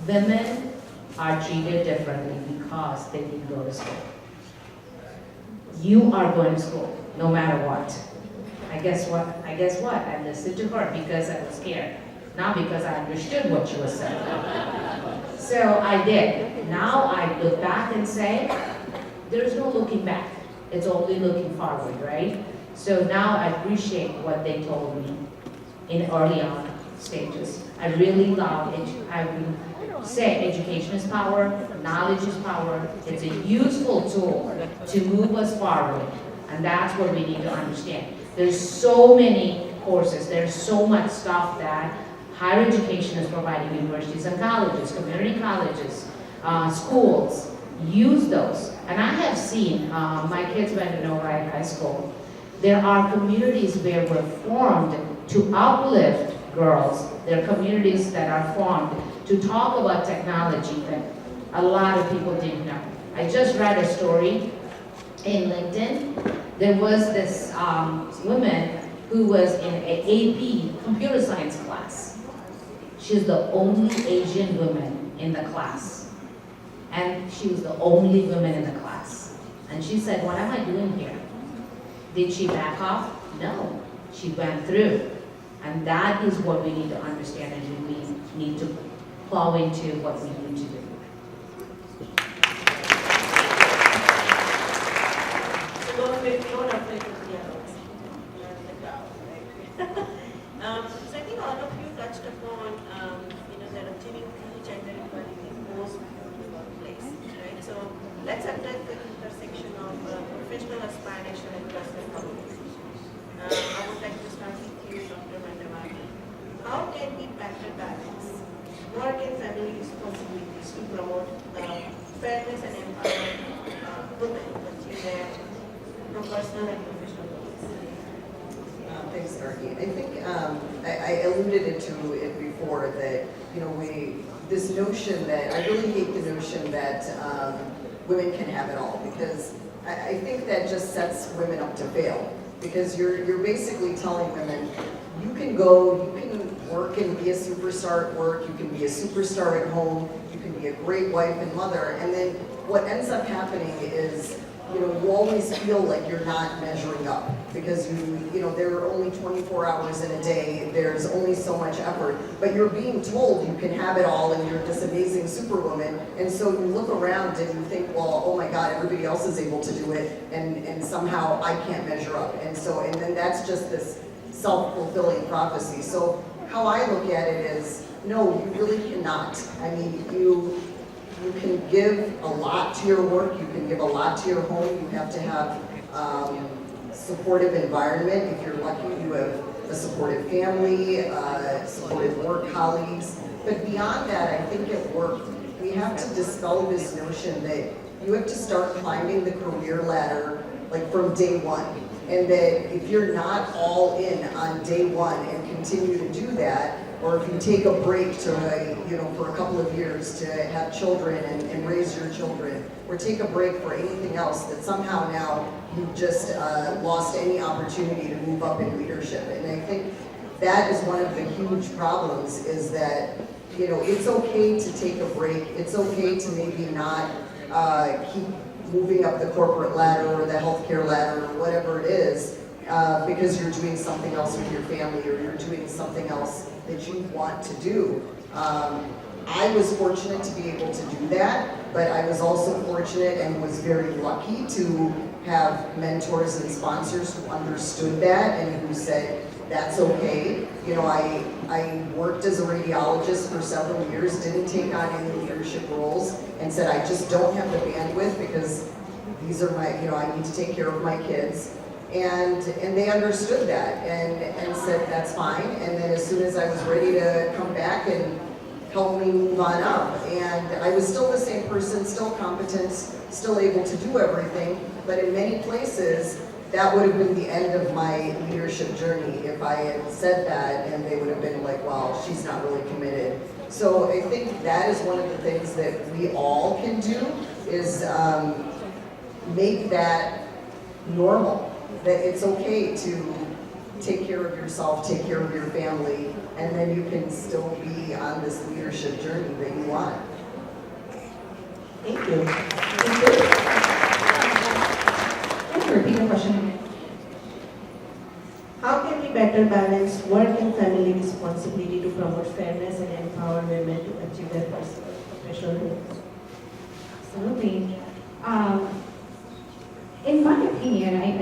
Speaker 4: women are treated differently because they didn't go to school. You are going to school, no matter what. I guess what? I listened to her because I was scared, not because I understood what she was saying. So I did. Now I look back and say, there's no looking back. It's only looking forward, right? So now I appreciate what they told me in early on stages. I really love it. I would say education is power, knowledge is power. It's a useful tool to move us forward, and that's what we need to understand. There's so many courses, there's so much stuff that higher education is providing, universities and colleges, community colleges, schools. Use those. And I have seen, my kids went to Laurel High School. There are communities where we're formed to uplift girls. There are communities that are formed to talk about technology that a lot of people didn't know. I just read a story in LinkedIn. There was this woman who was in an AP computer science class. She's the only Asian woman in the class. And she was the only woman in the class. And she said, what am I doing here? Did she back off? No, she went through. And that is what we need to understand, and we need to plow into what we need to do.
Speaker 2: So I think all of you touched upon, that achieving gender equality goes to the workplace, right? So let's address the intersection of professional aspiration and personal communication. I would like to start with you, Dr. Mandava. How can we better balance work and family responsibilities to promote fairness and empowerment women to achieve their personal and professional goals?
Speaker 6: Thanks, Gargi. I think I alluded to it before that, this notion that, I really hate the notion that women can have it all, because I think that just sets women up to fail. Because you're basically telling women, you can go, you can work and be a superstar at work, you can be a superstar at home, you can be a great wife and mother, and then what ends up happening is, you always feel like you're not measuring up, because there are only 24 hours in a day, there's only so much effort, but you're being told you can have it all and you're this amazing superwoman, and so you look around and you think, well, oh my God, everybody else is able to do it, and somehow I can't measure up, and then that's just this self-fulfilling prophecy. So how I look at it is, no, you really cannot. I mean, you can give a lot to your work, you can give a lot to your home, you have to have supportive environment. If you're lucky, you have a supportive family, supportive work colleagues. But beyond that, I think at work, we have to dispel this notion that you have to start climbing the career ladder like from day one. And that if you're not all in on day one and continue to do that, or if you take a break to, for a couple of years to have children and raise your children, or take a break for anything else, that somehow now you've just lost any opportunity to move up in leadership. And I think that is one of the huge problems, is that, it's okay to take a break. It's okay to maybe not keep moving up the corporate ladder or the healthcare ladder or whatever it is, because you're doing something else with your family, or you're doing something else that you want to do. I was fortunate to be able to do that, but I was also fortunate and was very lucky to have mentors and sponsors who understood that and who said, that's okay. I worked as a radiologist for several years, didn't take on any leadership roles, and said, I just don't have the bandwidth because these are my, I need to take care of my kids. And they understood that and said, that's fine. And then as soon as I was ready to come back and help me move on up, and I was still the same person, still competent, still able to do everything, but in many places, that would have been the end of my leadership journey if I had said that, and they would have been like, well, she's not really committed. So I think that is one of the things that we all can do, is make that normal, that it's okay to take care of yourself, take care of your family, and then you can still be on this leadership journey that you want.
Speaker 2: Thank you.
Speaker 5: Can you repeat the question?
Speaker 2: How can we better balance work and family responsibility to promote fairness and empower women to achieve their personal and professional goals?
Speaker 5: Absolutely. In my opinion, I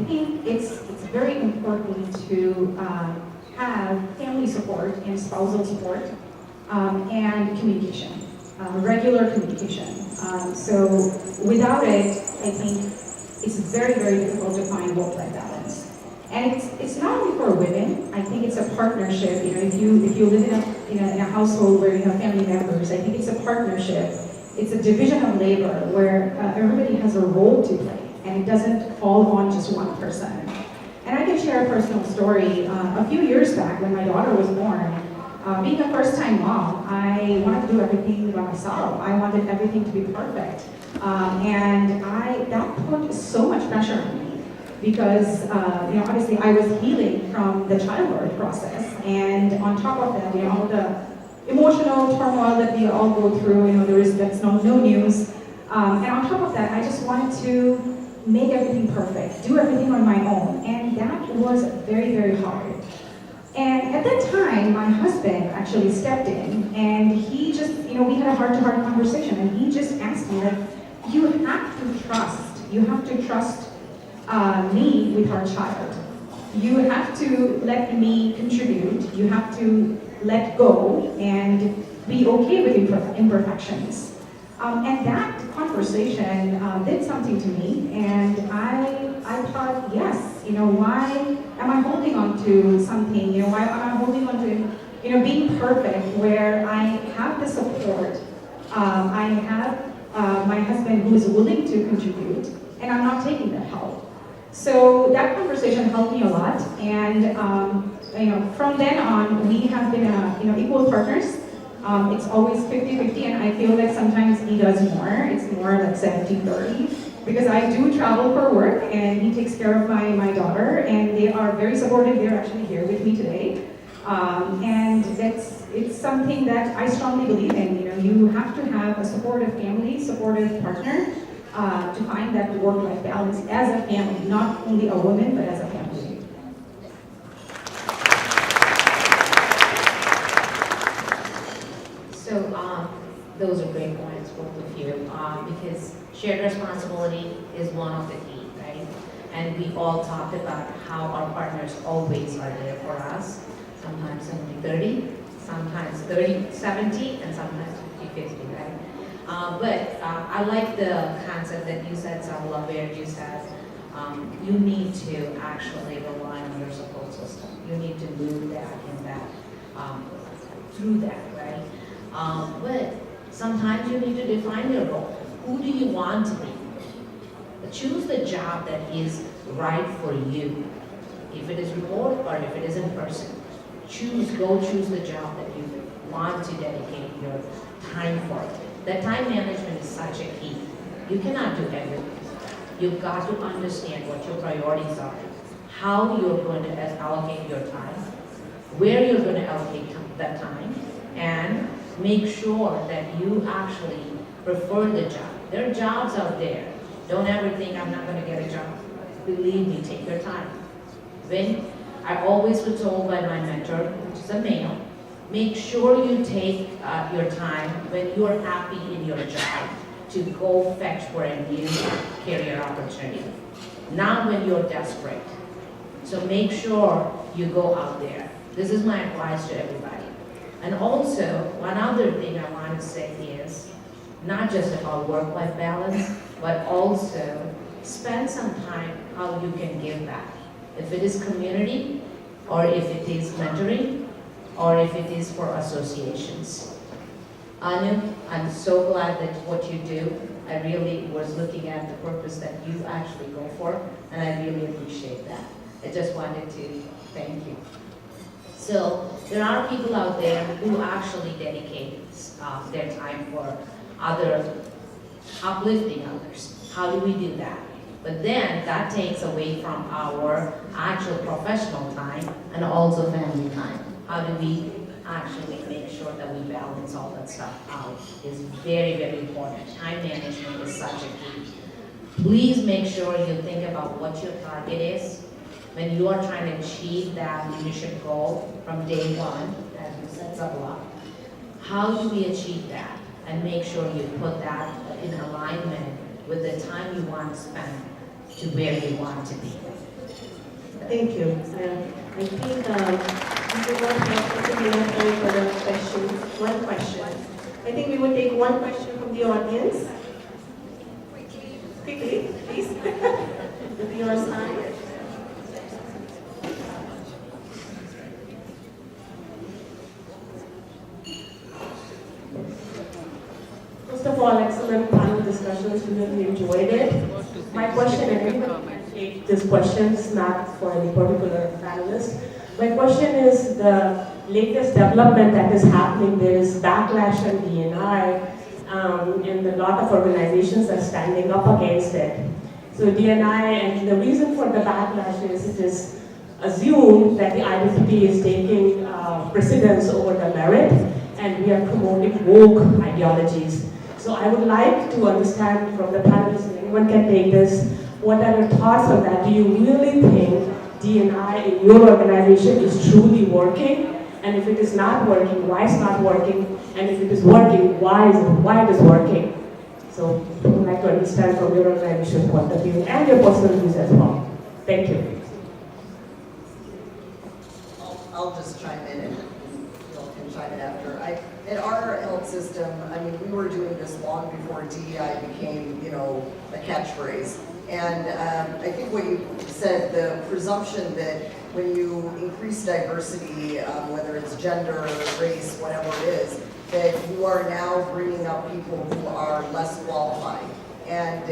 Speaker 5: think it's very important to have family support and spousal support and communication, regular communication. So without it, I think it's very, very difficult to find work-life balance. And it's not only for women. I think it's a partnership. If you live in a household where you have family members, I think it's a partnership. It's a division of labor where everybody has a role to play, and it doesn't fall on just one person. And I can share a personal story. A few years back, when my daughter was born, being a first-time mom, I wanted to do everything by myself. I wanted everything to be perfect. And that put so much pressure on me because, obviously I was healing from the childbirth process. And on top of that, all the emotional turmoil that we all go through, that's no news. And on top of that, I just wanted to make everything perfect, do everything on my own. And that was very, very hard. And at that time, my husband actually stepped in, and he just, we had a heart-to-heart conversation, and he just asked me, you have to trust me with our child. You have to let me contribute. You have to let go and be okay with imperfections. And that conversation did something to me, and I thought, yes, why am I holding on to something? Why am I holding on to, being perfect, where I have the support, I have my husband who is willing to contribute, and I'm not taking that help. So that conversation helped me a lot, and from then on, we have been equal partners. It's always 50-50, and I feel like sometimes he does more. It's more like 70-30, because I do travel for work, and he takes care of my daughter, and they are very supportive. They're actually here with me today. And it's something that I strongly believe in. You have to have a supportive family, supportive partner, to find that work-life balance as a family, not only a woman, but as a family.
Speaker 4: So those are great points, both of you, because shared responsibility is one of the key, right? And we all talked about how our partners always are there for us. Sometimes 70-30, sometimes 30-70, and sometimes 50-50, right? But I like the concept that you said, Sabala, where you said you need to actually rely on your support system. You need to move that in that, through that, right? But sometimes you need to define your role. Who do you want to be? Choose the job that is right for you. If it is remote or if it is in person, go choose the job that you want to dedicate your time for. That time management is such a key. You cannot do everything. You've got to understand what your priorities are, how you're going to allocate your time, where you're going to allocate that time, and make sure that you actually prefer the job. There are jobs out there. Don't ever think I'm not going to get a job. Believe me, take your time. When I always was told by my mentor, which is a male, make sure you take your time when you are happy in your job to go fetch for a new career opportunity, not when you're desperate. So make sure you go out there. This is my advice to everybody. And also, one other thing I want to say is, not just about work-life balance, but also spend some time how you can give back. If it is community, or if it is mentoring, or if it is for associations. Anu, I'm so glad that what you do. I really was looking at the purpose that you actually go for, and I really appreciate that. I just wanted to thank you. So there are people out there who actually dedicate their time for uplifting others. How do we do that? But then that takes away from our actual professional time and also family time. How do we actually make sure that we balance all that stuff out is very, very important. Time management is such a key. Please make sure you think about what your target is when you are trying to achieve that leadership goal from day one, as you said, Sabala. How do we achieve that? And make sure you put that in alignment with the time you want to spend to where you want to be.
Speaker 2: Thank you. I think we do not have enough time for the questions. One question. I think we would take one question from the audience. Quickly, please. With your side. First of all, excellent panel discussions. We really enjoyed it. My question, and everyone can take this question, is not for any particular panelist. My question is the latest development that is happening. There is backlash on DNI, and a lot of organizations are standing up against it. So DNI, and the reason for the backlash is it is assumed that the identity is taking precedence over the merit, and we are promoting woke ideologies. So I would like to understand from the panelists, if anyone can take this, what are your thoughts on that? Do you really think DNI in your organization is truly working? And if it is not working, why it's not working? And if it is working, why it is working? So I would like to understand from your organization's point of view and your personal views as well. Thank you.
Speaker 6: I'll just chime in and you all can chime in after. In our health system, I mean, we were doing this long before DEI became, a catchphrase. And I think what you said, the presumption that when you increase diversity, whether it's gender, race, whatever it is, that you are now bringing up people who are less qualified. And,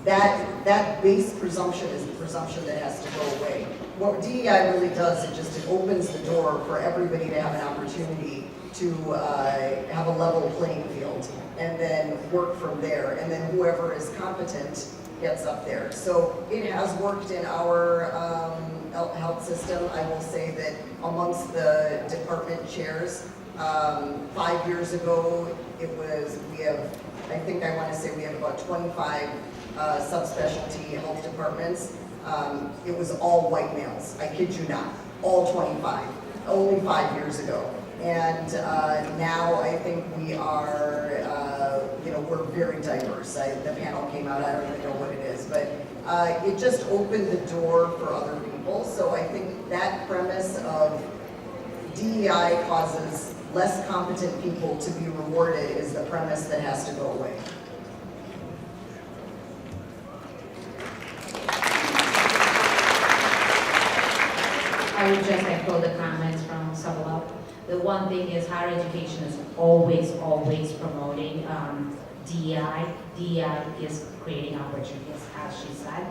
Speaker 6: that base presumption is the presumption that has to go away. What DEI really does, it opens the door for everybody to have an opportunity to have a level playing field and then work from there. And then whoever is competent gets up there. So it has worked in our health system. I will say that amongst the department chairs, 5 years ago, I want to say we have about 25 subspecialty health departments. It was all white males, I kid you not, all 25, only 5 years ago. And now I think we are, we're very diverse. The panel came out, I don't even know what it is, but it just opened the door for other people. So I think that premise of DEI causes less competent people to be rewarded is the premise that has to go away.
Speaker 4: I would just echo the comments from Sabala. The one thing is higher education is always promoting DEI. DEI is creating opportunities, as she said.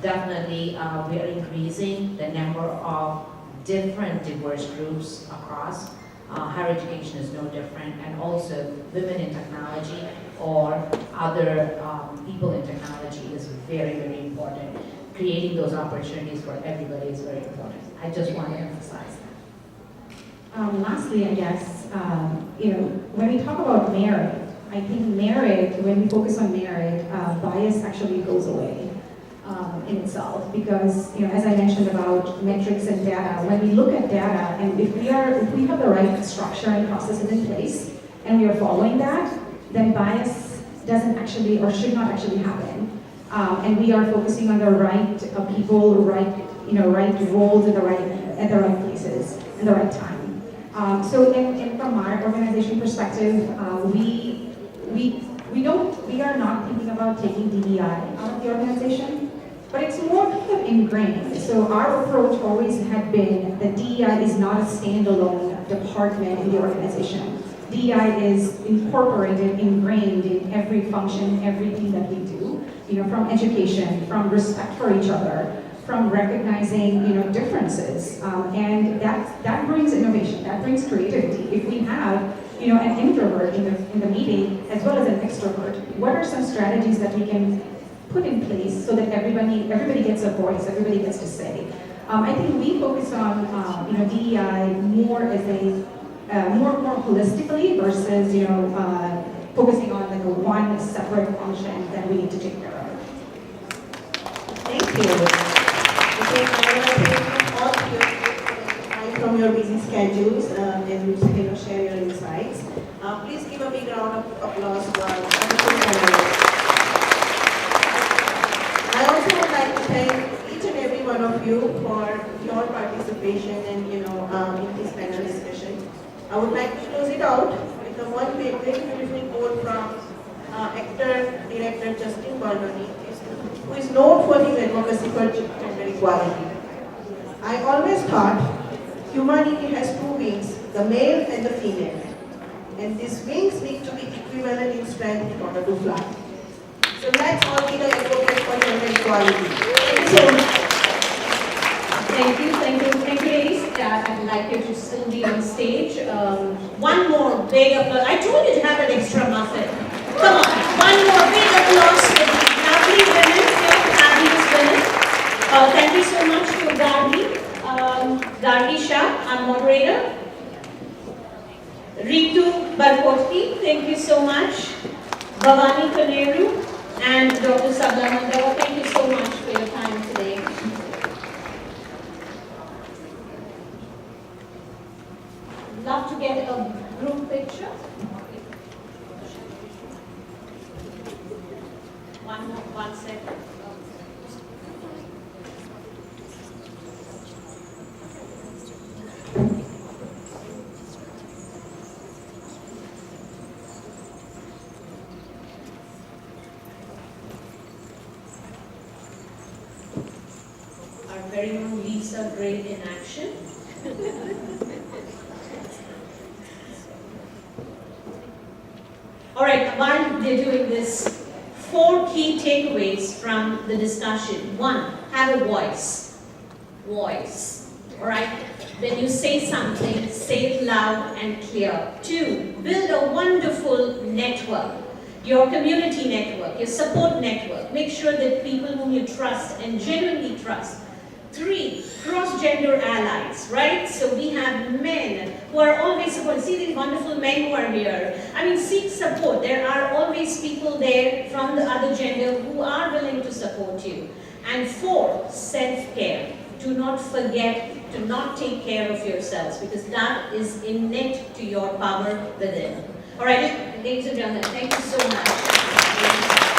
Speaker 4: Definitely, we are increasing the number of different diverse groups across. Higher education is no different, and also women in technology or other people in technology is very, very important. Creating those opportunities for everybody is very important. I just want to emphasize that.
Speaker 5: Lastly, I guess, when we talk about merit, I think merit, when we focus on merit, bias actually goes away in itself, because, as I mentioned about metrics and data, when we look at data, and if we have the right structure and processes in place, and we are following that, then bias doesn't actually, or should not actually happen. And we are focusing on the right people, right roles at the right places, in the right time. So from our organization perspective, we are not thinking about taking DEI out of the organization, but it's more kind of ingrained. So our approach always had been that DEI is not a standalone department in the organization. DEI is incorporated, ingrained in every function, everything that we do. From education, from respect for each other, from recognizing, differences, and that brings innovation, that brings creativity. If we have, an introvert in the meeting as well as an extrovert, what are some strategies that we can put in place so that everybody gets a voice, everybody gets to say? I think we focus on, DEI more as more holistically versus, focusing on like one separate function that we need to take care of.
Speaker 2: Thank you. Okay, I want to thank all of you for time from your busy schedules and share your insights. Please give a big round of applause to our wonderful panelists. I also would like to thank each and every one of you for your participation and in this panel discussion. I would like to close it out with the one very beautiful quote from actor director Justin Bhavani, who is known for his advocacy for gender equality. I always thought humanity has two wings, the male and the female. And these wings need to be equivalent in strength in order to fly. So let's all be the advocates for gender equality. Thank you so much.
Speaker 1: Thank you, ladies. I'd like you to still be on stage. One more big applause. I told you to have an extra muffin. Come on, one more big applause for the lovely women here, fabulous women. Thank you so much to Gargi, Shah, our moderator. Ritu, Barkotoky, thank you so much. Bhavani, Koneru, and Dr. Sabala, Mandava, thank you so much for your time today. Love to get a group picture. One second. Our very own Lisa Gray in action. All right, while they're doing this, 4 key takeaways from the discussion. 1, have a voice. Voice. All right? When you say something, say it loud and clear. 2, build a wonderful network. Your community network, your support network. Make sure that people whom you trust and genuinely trust. 3, cross-gender allies, right? So we have men who are always supporting. See these wonderful men who are here. I mean, seek support. There are always people there from the other gender who are willing to support you. And 4, self-care. Do not forget to not take care of yourselves, because that is innate to your power within. All right, ladies and gentlemen, thank you so much.